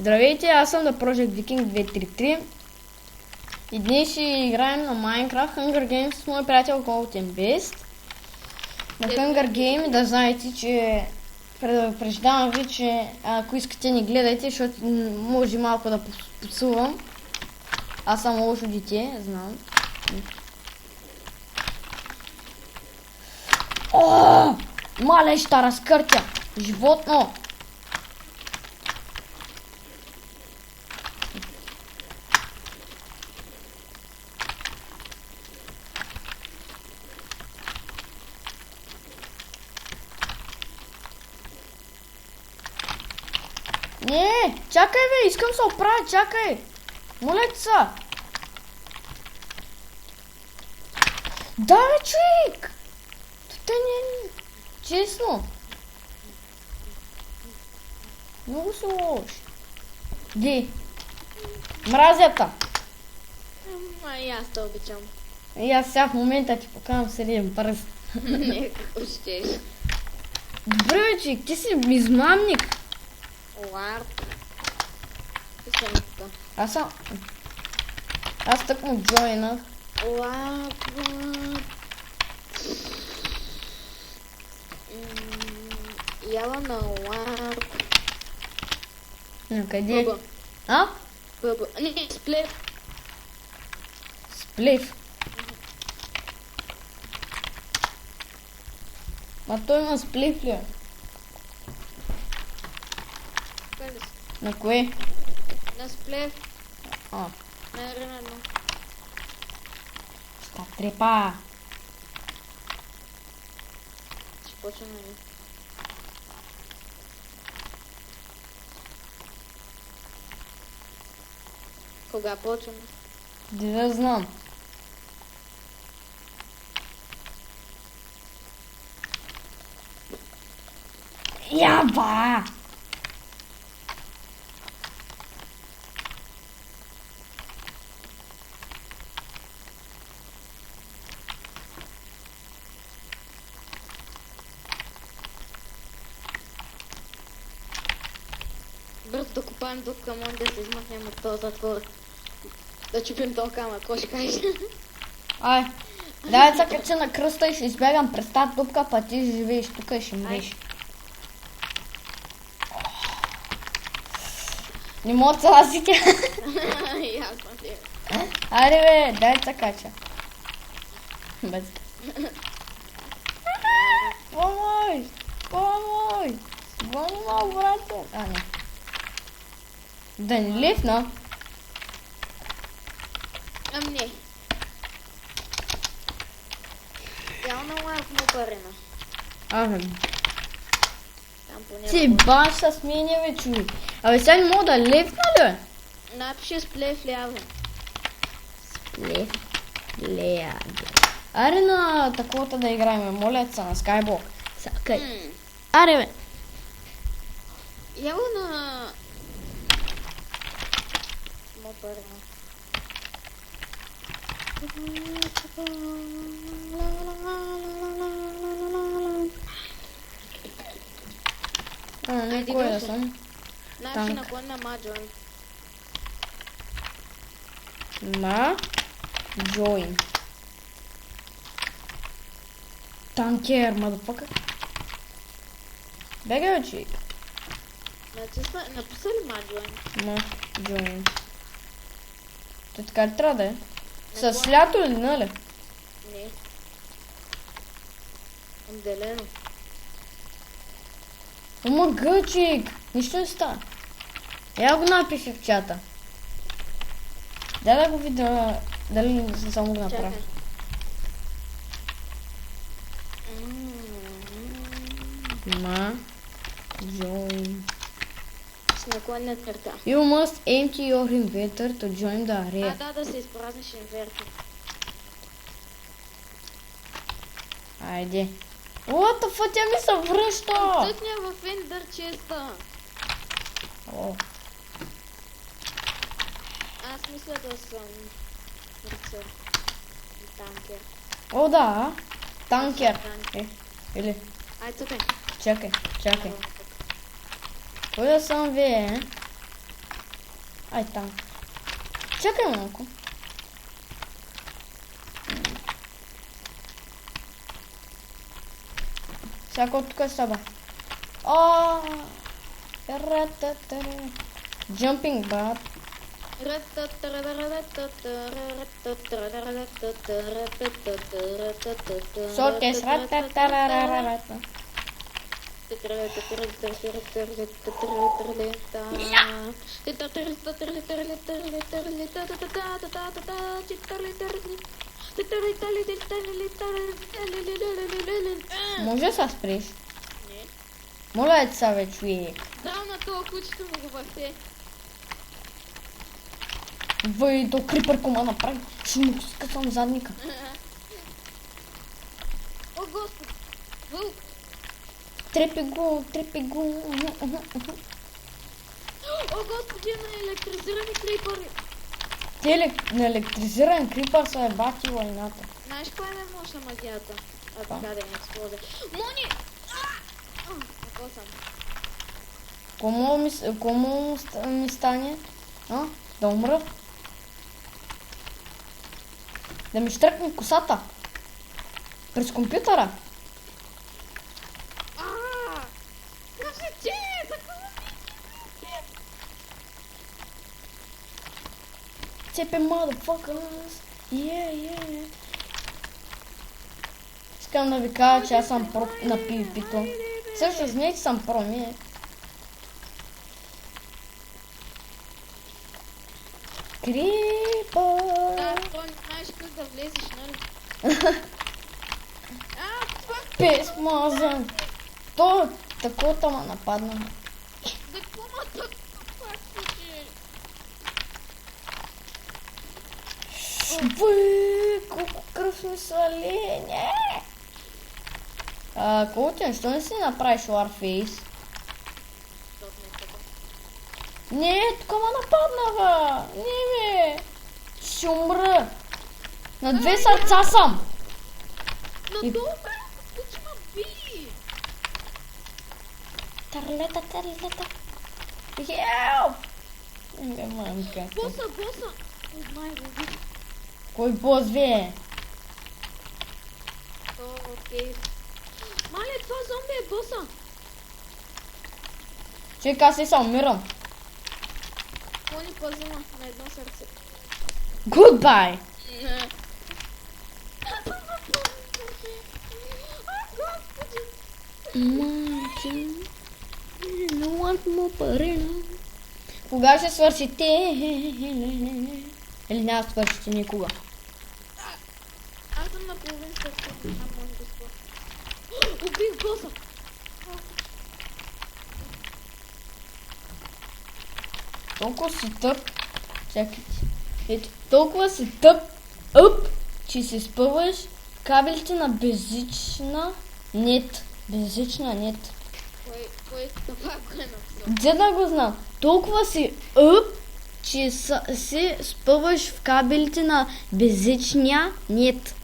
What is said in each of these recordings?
Здравейте, аз съм The Project Viking 233 и днес ще играем на Minecraft Hunger Games с моя приятел Golden Best. На Hunger Games да знаете, че предупреждавам ви, че ако искате не гледайте, защото може малко да подсувам. Аз съм лошо дете, знам. О, мале ще разкъртя! Животно! Не, чакай бе, искам се оправя, чакай. Моля ти са. Да бе, човек. Това не е честно. Много се лош. Ди. Мразята. И аз те обичам. И аз сега в момента ти покажам с един пръст. Не, какво щеш. Добре бе, човек, ти си измамник. Лард. Ти съм тук. Аз тъкмо джойнах. Лард. Яла на лард. На къде? Бъба. А? Бъба. Не, сплев. Сплив. Ма той има сплив ли? Е? Къде си? На кое? На сплев. А, На арена 1. трепа. Ще почваме ли? Кога почваме? Да знам. Яба! Бързо да копаем дупка, може да се измахнем от този затвор. Да чупим този камък, какво ще кажеш? Ай, дай се кача на кръста и ще избягам през тази дупка, па ти живееш тук и ще мреш. Не мога да лазите. Ясно ти е. Айде бе, дай се кача. Без. Помой! Помой! Помой, брате! А, не. Да не лифна? Не. Реално лайф му парена. Ага. Там поне Ти баш с мене, бе, човек. Абе, сега не мога да лифна ли? напиши сплев ляво. Лев. Лея. Аре на таковата да играем, моля се, на Skyblock. Сакай. Аре, бе. Яво на... Му парена. Не, Айде, кой да дойде. съм? Напиши Танк. на кой на маджон. На Join. Танкер, мадофака. Бегай, бе, човек. Написа ли маджон? На Join. Те така ли трябва да е? С лято ли, нали? Не. Отделено. Ома гъчик! Нищо не става. Я го напиши в чата. Дай да го видя дали не съм само го направя. Чакай. На Join. С наклонна черта. You must empty your inventory to join the area. Да се изпразниш инвертор. Айде. What the fuck, тя ми се връща! Тъкня в Ender честа. О, Аз мисля да съм рицар и танкер. О, да. Танкер. Или, Ай, цъкай. чакай. Кой да съм вие, е? Ай там. Чакай малко. Всяко от тук е саба. Jumping bat. Сокес. Може да се спреш? Не. Моля те са, бе, човек. Дал на това кучето му го върте. Въй, до крипър кома направи. Ще му скъсам задника. О, Господ! Вълк! Трепи го. О, Господи, на електризирани крипъри! На електризиран крипър са е бати войната. Знаеш кой е мощна магията? Така да не експлозия. Мони! Какво съм? Кому ми стане? Да умра? Да ми штръкне косата. През компютъра. Кажете! Цепе, motherfuckers! Yeah. Искам да ви кажа, че аз съм про на PvP-то. Също с нея съм про, не. Крипър! Да, той не знаеш как да влезеш, нали? Пес мазан! То такова ма нападна. Да кума так пак случи? Бе, колко кръв ми свали, не! Колтин, що не си направиш Warface? Защото не е така. Не, тук ма нападнаха! Не, бе! Ще умра! На 2 сърца съм! Но добре, куче ма би! Тарлета! Help! Не, мамка. Боса! О, май го. Кой бос, бе? Окей. Мале, това зомби е боса! Чека, аз се умирам. Мони пазима на едно сърце. Goodbye! Не. Господи! Мамки, не want му пари. Кога ще свършите? Или няма да свършите никога? Аз съм на половин сърце. Може да споря. Убих боса! Толкова си тъп. Чакайте. Ето, толкова си тъп, че си спъваш кабелите на безжична нет. Безжична нет. Кой това го е написал? Де да го знам? Толкова си че си спъваш в кабелите на безжичния нет.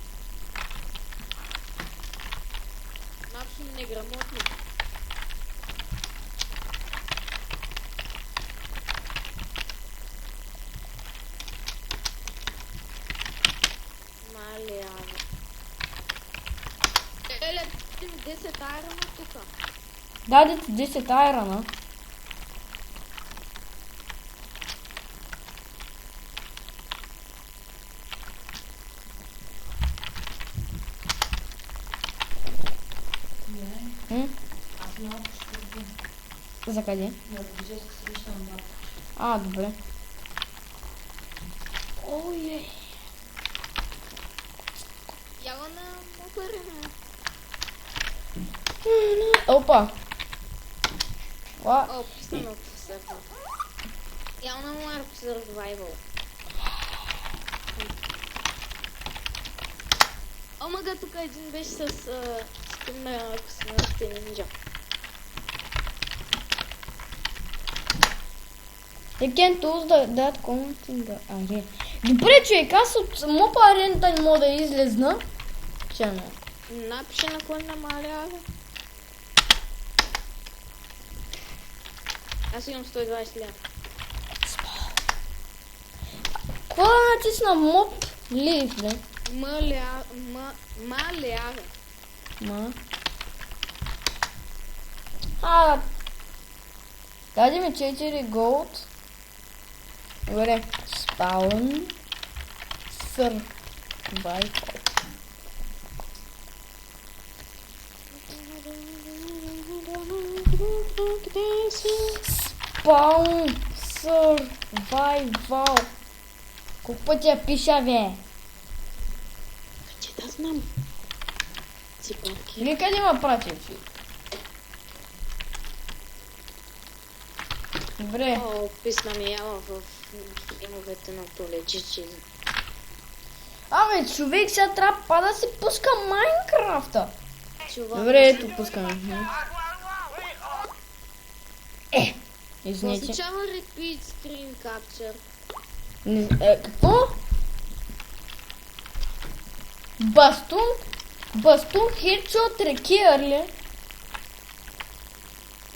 Абсолютно неграмотно. Маляна. Еле, 10 айрона тука. Даде ти 10 айрона. За къде? Добре. Ой. Яла на мопарена. Опа. О, писнал сърфа. Яла на му survival. Омага, тук един беше с скин на космонавтите нинджа. They can't use that commenting arena. Добре, човек, аз от мопа арената не мога да излезна. Че не? Напиши на кой намалява. Аз имам 120 лева. Какво да натисна? Мод лив, бе? Маляра. Ма. Даде ми 4 голд. Добре. Спаун. Survival. Spawn Survival. Колко пъти я пиша, бе? Че да знам. Ципарки. Или къде ма прати? Добре. О, писна ми яла в геймовете на Толеджичи. Абе, човек, сега трябва да си пуска Майнкрафта. Чува. Добре, ето пускаме. Извините. Означава repeat screen capture. Какво? Бастун хедшот рекиър ли?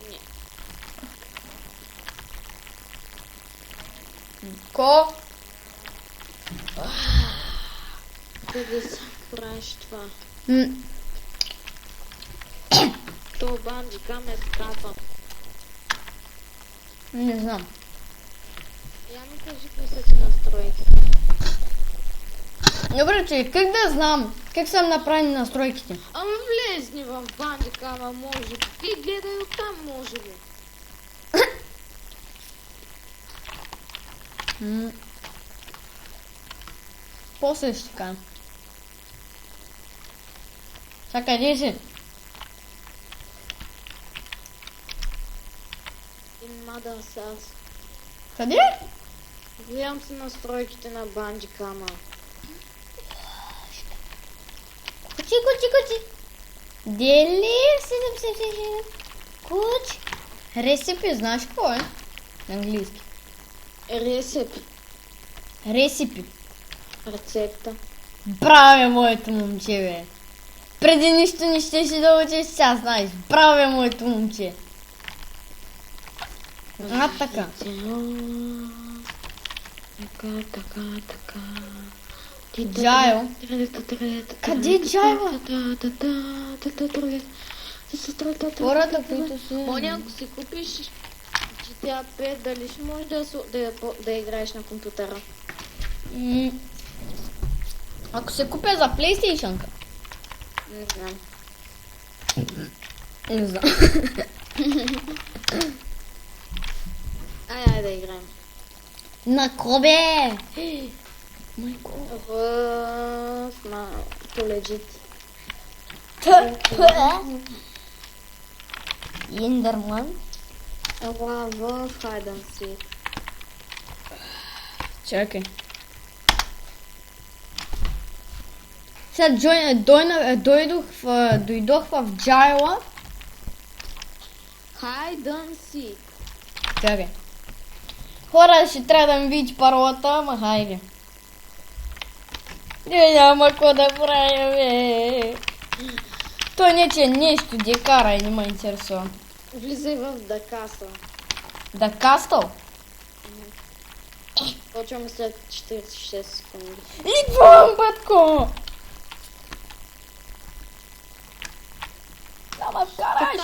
Не. Ко? Къде се правиш това? То банджи камер скапа. Не знам. Я ми кажи кои са ти настройки. Добре, че как да знам? Как са направени настройките? Ама влезни в бандикама, може би. Ти гледай оттам, може би. После ще кажа. Сега къде си? In Mother Sass. Къде? Гледам си настройките на бандикама. Кучи. Дели 77. Куч. Ресипи, знаеш какво е? На английски. Ресипи. Рецепта. Браво, моето момче, бе. Преди нищо не ще си да учиш, сега знаеш. Браво, моето момче. Така. Така. Джайл. Къде е Джайла? Хората, които са... Моня, ако си купиш GTA 5, дали ще можеш да играеш на компютъра? Ако се купя за PlayStation. Не знам. Не знам. Айде да играем. На кобе! Майко. Полежит. Индерман. Ела в Hide and Seek. Чакай. Сега дойдох в Джайла. Hide and Seek. Чакай. Хора, ще трябва да ми видиш паролата, ама хайде. Няма какво да правя, бе. Той не че нещо декара и не ме интересува. Влизай в The Castle. Да кастъл? Почваме след 46 секунди. Идвам, батко! Да ме вкараш!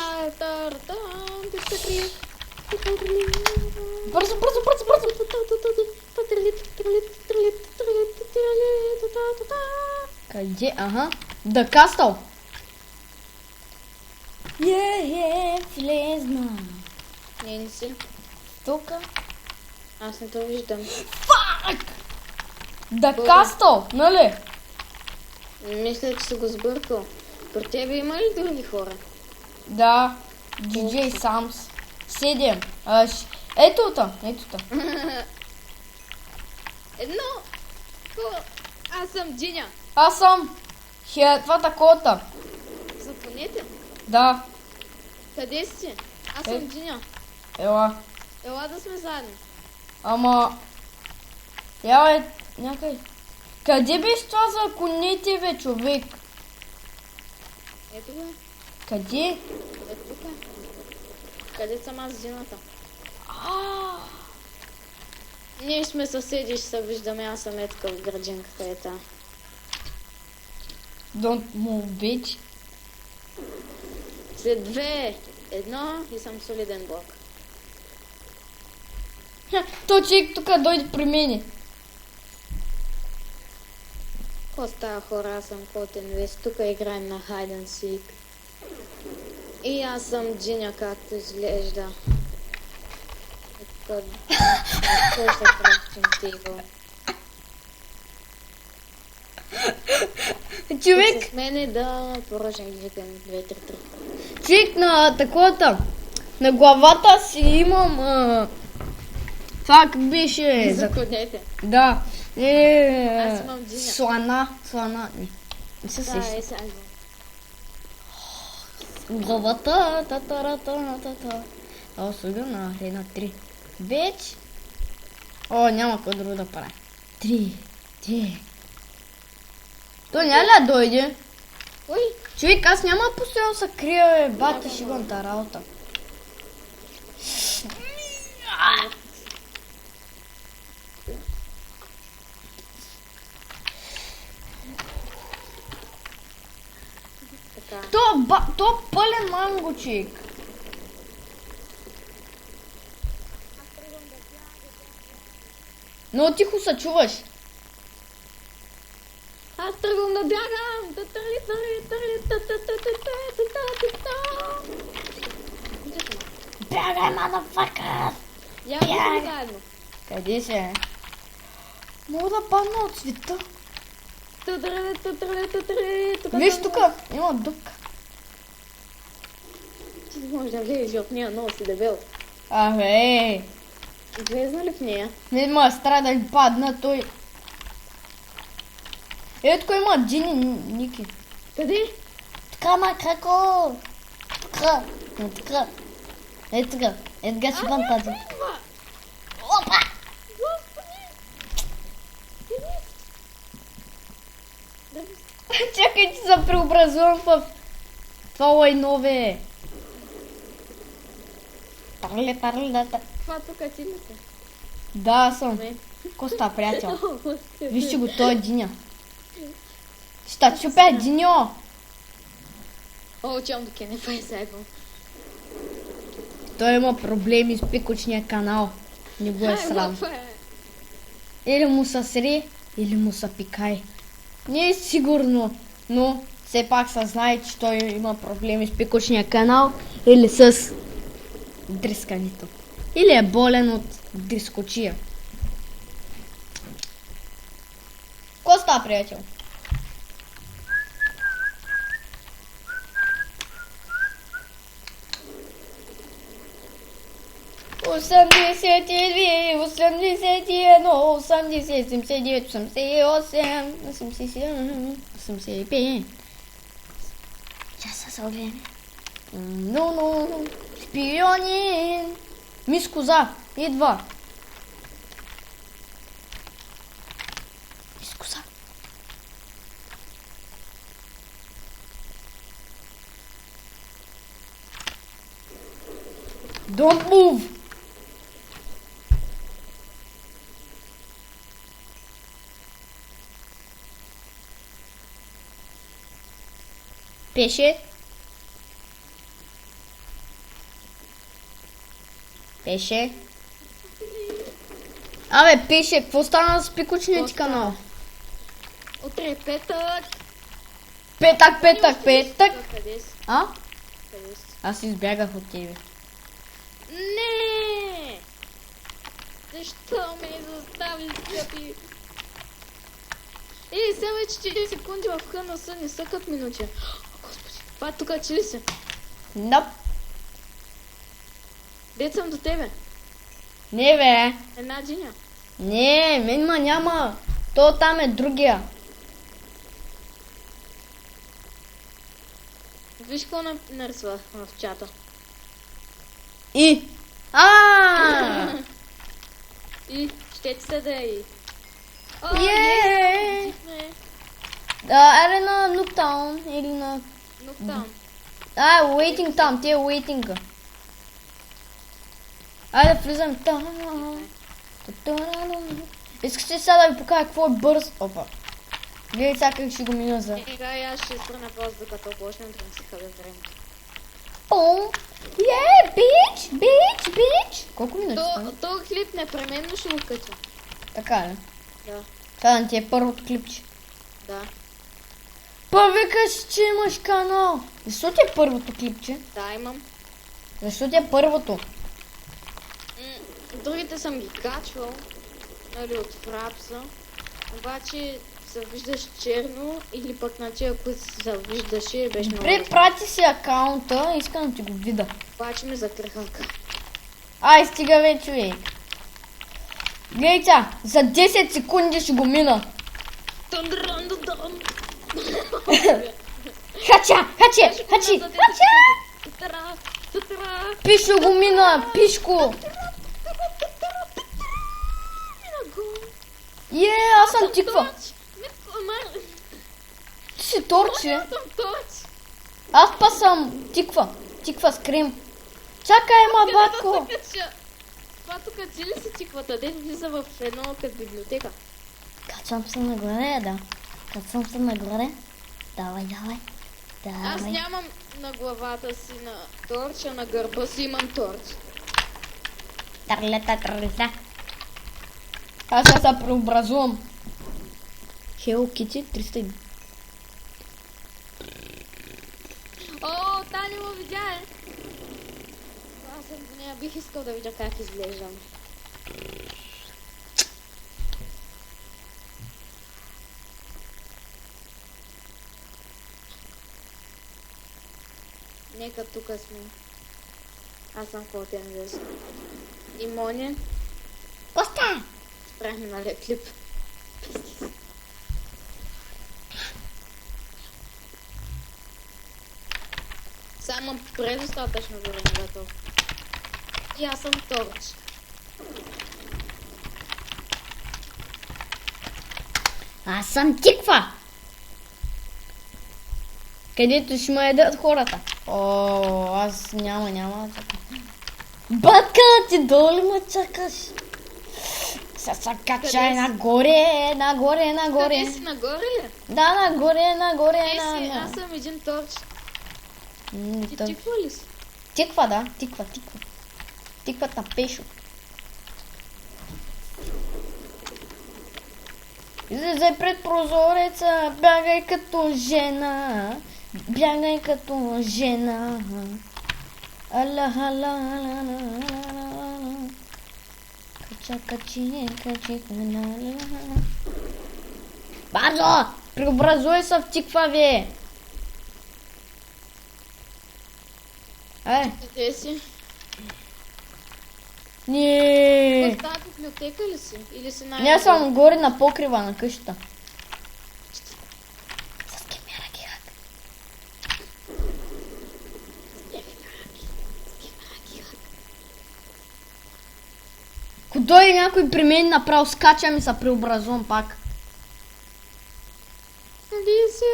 Бързо! Къде? Ага. Да кастъл! Влезна. Не си. Тука. Аз не те виждам. Фак! Да кастъл, нали? Мисля, че си го сбъркал. При тебе има ли други хора? Да. DJ Sams. 7. Ето та. Едно. Аз съм Джиня. Аз съм. Това такова. Запомнете? Да. Къде си? Аз съм Джиня. Ела. Ела да сме заедно. Ама... Я е някъде. Къде беше това за конете, бе, човек? Ето го. Къде? Ето тук. Къде съм аз Джината? Ние сме съседи, ще се виждаме, аз съм етка в градинката ета. Don't move, bitch. След 2, 1 и съм солиден блок. То човек тук дойде при мене. Какво става, хора? Аз съм Котен Вест. Тук играем на Hide and Seek. И аз съм Джиня, както изглежда. Кой се кръстим тигъл? Човек, С мене да поръчам викам 2-3-3. човек на таковата, на главата си имам, това как беше? Заходете. Да, Аз имам Джиня. слана, не се Да, сеща. сега. Главата, та-та-ра-та-та-та. О, сега на 1-3. Вече. О, няма какво друго да правя. 3, 2. То няма ли да дойде? Ой, Човек, аз няма постоянно се крия, бе, бати шибаната работа. така. То пълен манго, човек. Много тихо се чуваш. Аз тръгвам да бягам! Бягай, мадафака! Я бягам заедно. Къде се? Мога да падна от света. Виж тук, има дупка. Ти не можеш да влезеш в нея, много си дебел. Абе, Влезна ли в нея? не ма страда да падна той. Ето кой има Джини Ники. Къде? Така ма како. Така, така. Ето така, ето га си бантази. Опа! Господи! Чакай, че се преобразувам в това лайнове. Парли, да. Това тук ти ли си? Да, аз съм. Не. Коста, приятел. Господи. Вижте го, той е Диня. Ще чупя Диньо. О, учам до Кене Файсайбъл. Той има проблеми с пикочния канал. Не го е срам. Или му са сри, или му са пикай. Не е сигурно, но все пак се знае, че той има проблеми с пикочния канал или с дрискането. Или е болен от дрискочия. Ко става, приятел? Осемдесет и две, 81, 80, 79, 88, 87, 85. Часа са време. Но, шпионин. Мис Коза, идва. Мис Коза. Don't move. Пеше. Абе, пеше, какво стана с пикочния ти канал? Утре е петък. Петък. Къде си? А? Къде си? Аз избягах от тебе. Не! Защо ме изостави, скъпи? Ей, сега вече 40 секунди в ХНС не са като минути. О, Господи, това тук че ли си? Нап. Дет съм до тебе. Не бе. Една Джиня. Не, мен ма няма. То там е другия. Виж какво нарисувах в чата. И. И ще ти се да и. Е. Аре на Нуктаун или на... Ноктаун. Waiting там, те е waiting. Айде, влизам там. Искате сега да ви покажа какво е бърз? Опа. Гледай сега как ще го мина за... Сега аз ще спра на пауза, докато почнем да не си хабя времето. О! Бич! Бич! Бич! Колко минути стана? То клип непременно ще го кача. Така ли? Да. Това да ти е първото клипче. Да. Викаш, че имаш канал. Защо ти е първото клипче? Да, имам. Защо ти е първото? Другите съм ги качвал, нали, от фрапса. Обаче се виждаш черно или пък на тия, които се виждаше, беше много Добре, прати си акаунта, искам да ти го видя. Обаче ми закриха акаунта. Ай, стига вече, човек. Гледай сега, за 10 секунди ще го мина. Хача! Хаче! Хачи! Хача! Пишо го мина! Пишко! Аз съм тиква. Ти си торче. Аз па съм тиква. Тиква скрим. Чакай, ма, батко. Това тук ти ли си тиквата? Ден влиза в едно като библиотека. Качвам се нагоре, да. Качвам се нагоре. Давай, давай. Аз нямам на главата си на торч, а на гърба си имам торч. Търлета. Аз сега се преобразувам. Hello Kitty 301. О, Тани го видя е. Аз съм до нея, бих искал да видя как изглеждам. Нека тук сме. Аз съм Котен Вес. И Моня. Коста! Спряхме на клип. Само предостатъчно време готов. И аз съм торч. Аз съм тиква! Където ще ме едат хората. О, аз няма. Батка, ти долу ли ме чакаш? Сега качай нагоре. Къде си, нагоре ли? Да, нагоре. Аз съм един торч. Ти тиква ли си? Тиква, да, тиква. Тикват на Пешо. Излизай пред прозореца, бягай като жена. Качи. Бързо! Преобразуй се в тиква, бе! Къде си? Не. В тази библиотека ли си? Или си най-горе? Не, съм горе на покрива на къщата. С кемера гигак. Ако дойде някой при мен, направо скачам и се преобразувам пак. Къде си?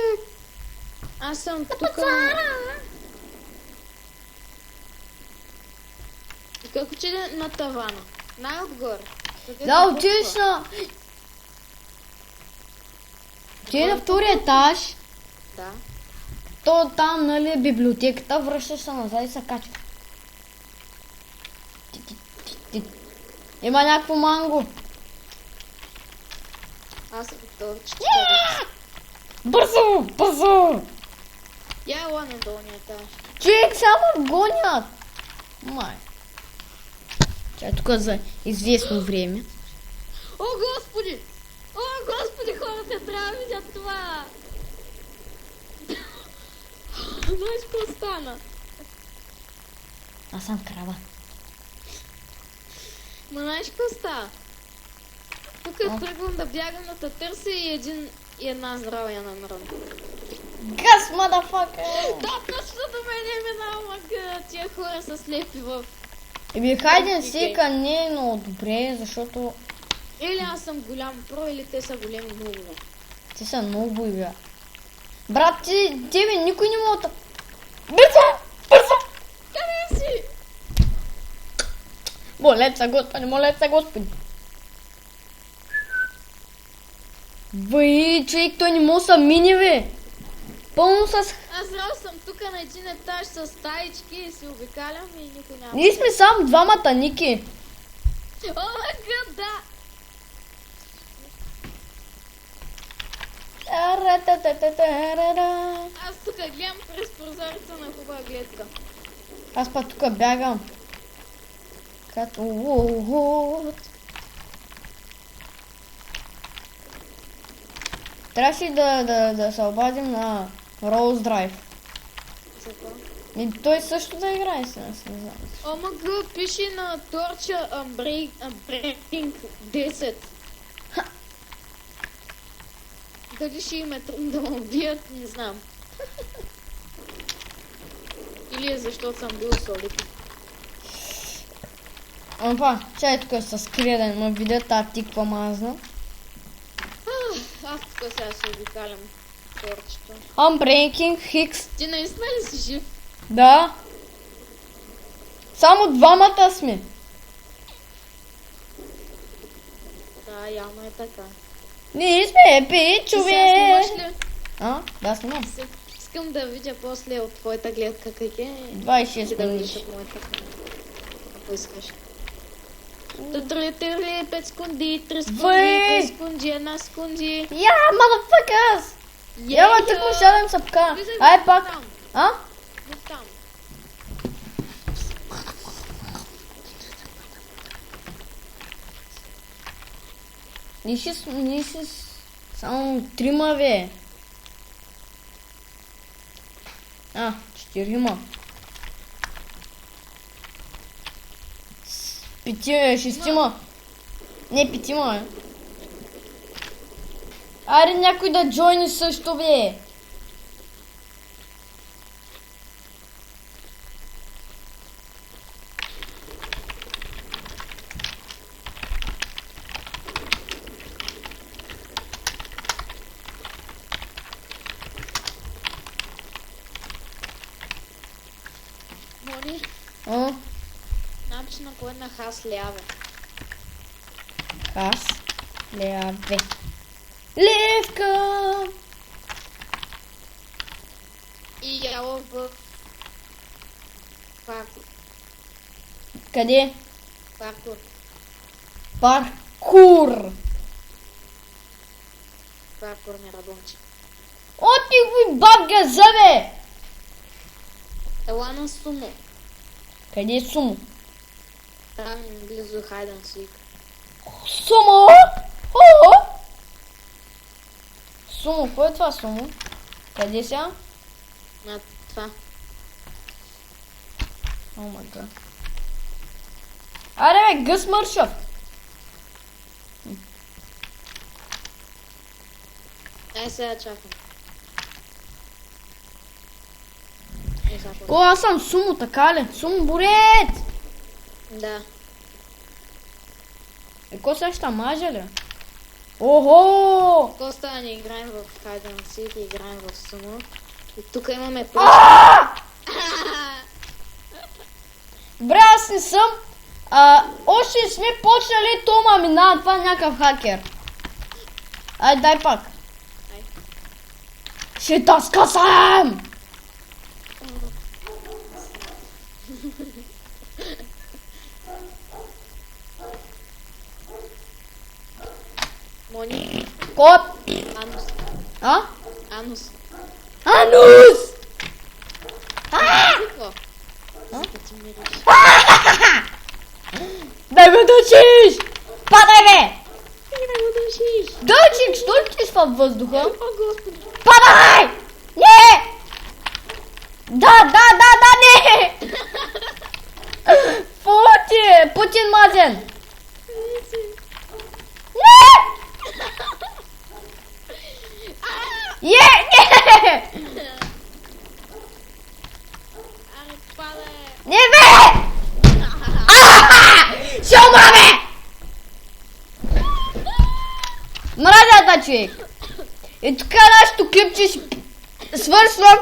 Аз съм тук. Как отиде на тавана? Най-отгоре. Да, отидеш на... Отиде на втория етаж. Да. То там, нали, е библиотеката, връщаш се назад и се качва. Има някакво манго. Аз съм торч. Бързо! Я ела на долния етаж. Човек, само гонят. Май. Чай тук за известно време. О, Господи! О, Господи, хората трябва да видят това! Знаеш какво стана? Аз съм крава. Ма знаеш какво става? Тук тръгвам да бягам да те търся и една здрава я намръм. Газ, мадафака! Да, точно до мен е минал мъга. Тия хора са слепи в... Хайден сика не е много добре, защото... Или аз съм голям про, или те са големи нубове. Те са много боевия. Брат, тебе никой не мога да... Бързо! Къде си? Молят се, Господи! Въй, човек, той не може да мине, бе. Пълно с... Аз здрав съм тук на един етаж с стаички и се обикалям и никой няма. Ние сме само двамата, Ники. О, май гад, да! Аз тук гледам през прозореца на хубава гледка. Аз па тук бягам. Като луд. Трябваше да се обадим на Rose Drive. Защо? И той също да играе с нас, не знам. ОМГ, пиши на торча Breaking 10. Дали ще им е трудно да ме убият, не знам. Или е защото съм бил солити. Опа, чай тук се скрия да не ме видят тази тиква мазна. Аз тук сега ще обикалям торчето. I'm breaking Hicks. Ти наистина ли си жив? Да. Само двамата сме. Да, явно е така. Ние сме пи, Ти сега човек. снимаш ли? А, да, снимам. Искам да видя после от твоята гледка как е. 26 Ти да видиш минути. от моята. Ако искаш. 5 секунди, 3 секунди, Въй! 2 секунди, 1 секунди. Я, motherfuckers! Я, ма тък му сядам съпка. Влизай Ай пак. там. А? Не там. Ние ще само трима, бе. А, 4. Петима, 6. Не, 5, бе. Аре някой да джойни също, бе. Мони, А? начин на кой на хас ляво. Аз. Ляве. Левка! И яло в паркур. Къде? Паркур. Паркур! Паркур не работи. О, ти го баб газа, бе! Ела на сумо. Къде е Сумо? Там близо Хайден Сик. Сумо! О! Сумо, кой е това Сумо? Къде сега? На това. О май гад. Аре бе, гъс мършав! Ай сега чакам. О, аз съм Сумо, така ли? Сумо борец! Да. Ко сега ще мажа ли? Охо! Коста не играем в Хайден Сик, играем в сумо. И тук имаме Бре, аз не съм. Още не сме почнали, то ма минава, това е някакъв хакер. Ай, дай пак. Ай. Ще те скъсам! Мони. Кот! Анус. А? Анус. Анус! Какво? А? За да ти мириш. Дай ме дъчиш! Падай, бе! Ти да го държиш. Дъчик, що ли ти във въздуха? О, господи. Падай! Не! Да, не! Путин мазен! Не! Не! Аре, падай. Не, бе! Ще умра, бе! Мразята, човек! И тук нашето клипче свършва.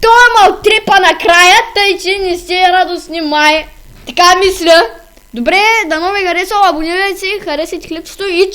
Той ма отрипа накрая, тъй че не сте радостни май. Така мисля. Добре, дано ви харесало, абонирайте се, харесайте клипчето и